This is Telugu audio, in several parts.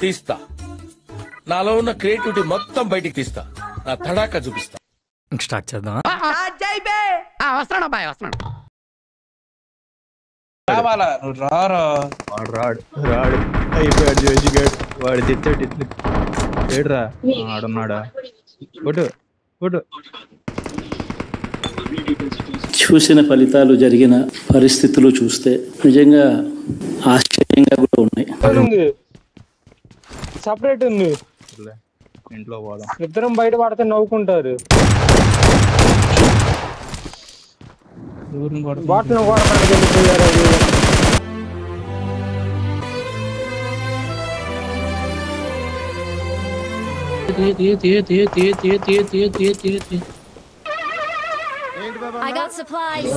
తీస్తా, నాలో ఉన్న క్రియేటివిటీ మొత్తం బయటికి తీస్తా, నా తడాకా చూపిస్తా. స్టార్ట్ చేద్దాం. వస్తున్నాడు అబ్బాయి, వస్తున్నాడు. రాడు అయిపోయాడు జోషిగాడు. వాడు తెచ్చాడు. ఏడ్రా ఆడున్నాడా? చూసిన ఫలితాలు, జరిగిన పరిస్థితులు చూస్తే నిజంగా ఆశ్చర్యంగా కూడా ఉన్నాయి. సపరేట్ ఉంది, ఇంట్లో పోదాం. ఇద్దరం బయట పడితే నవ్వుకుంటారు. బాటిల్ కూడా వెళ్ళిపోయారు. I got supplies.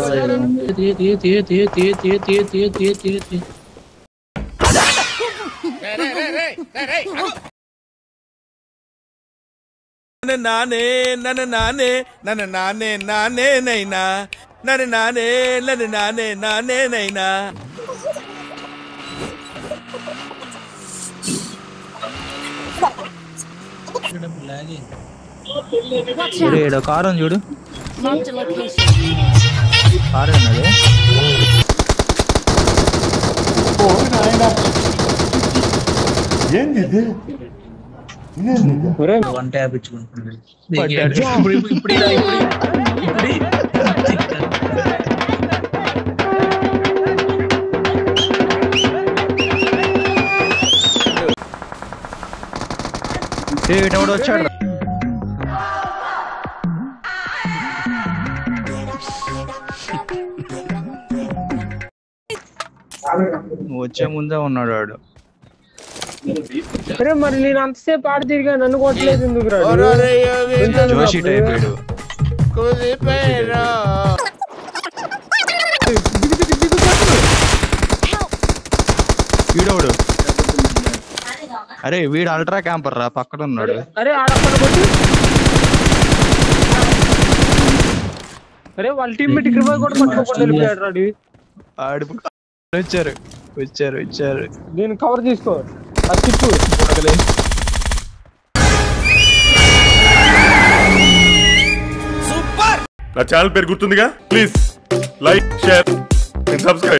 నానే నన్ను నానే నన్ను నానే నానే నైనా నన్ను నానే నన్ను నానే నానే నైనా. కారు చూడు, Marked a location. కారు అన్నది. వంట యాపించుకుంటున్నాడు. ఎవడో వచ్చాడు. వచ్చే ముందే ఉన్నాడు వాడు. అరే మరి నేను అంతసేపు ఆడ తిరిగా నన్ను కొట్టలేదు ఎందుకు? జోషి టైప్ వీడోడు. అరే వీడు అల్ట్రా క్యాంపర్ రా, పక్కన ఉన్నాడు. అరే ఆడక్కడ కొట్టి, అరే వాళ్ళ టీమ్మేట్ క్రిమినల్ కూడా పట్టుకోకుండా వెళ్ళిపోయాడు రాడు. వచ్చారు. నేను కవర్ తీసుకో, అది తిప్పు. సూపర్. నా ఛానల్ పేరు గుర్తుందిగా, please like, share and subscribe.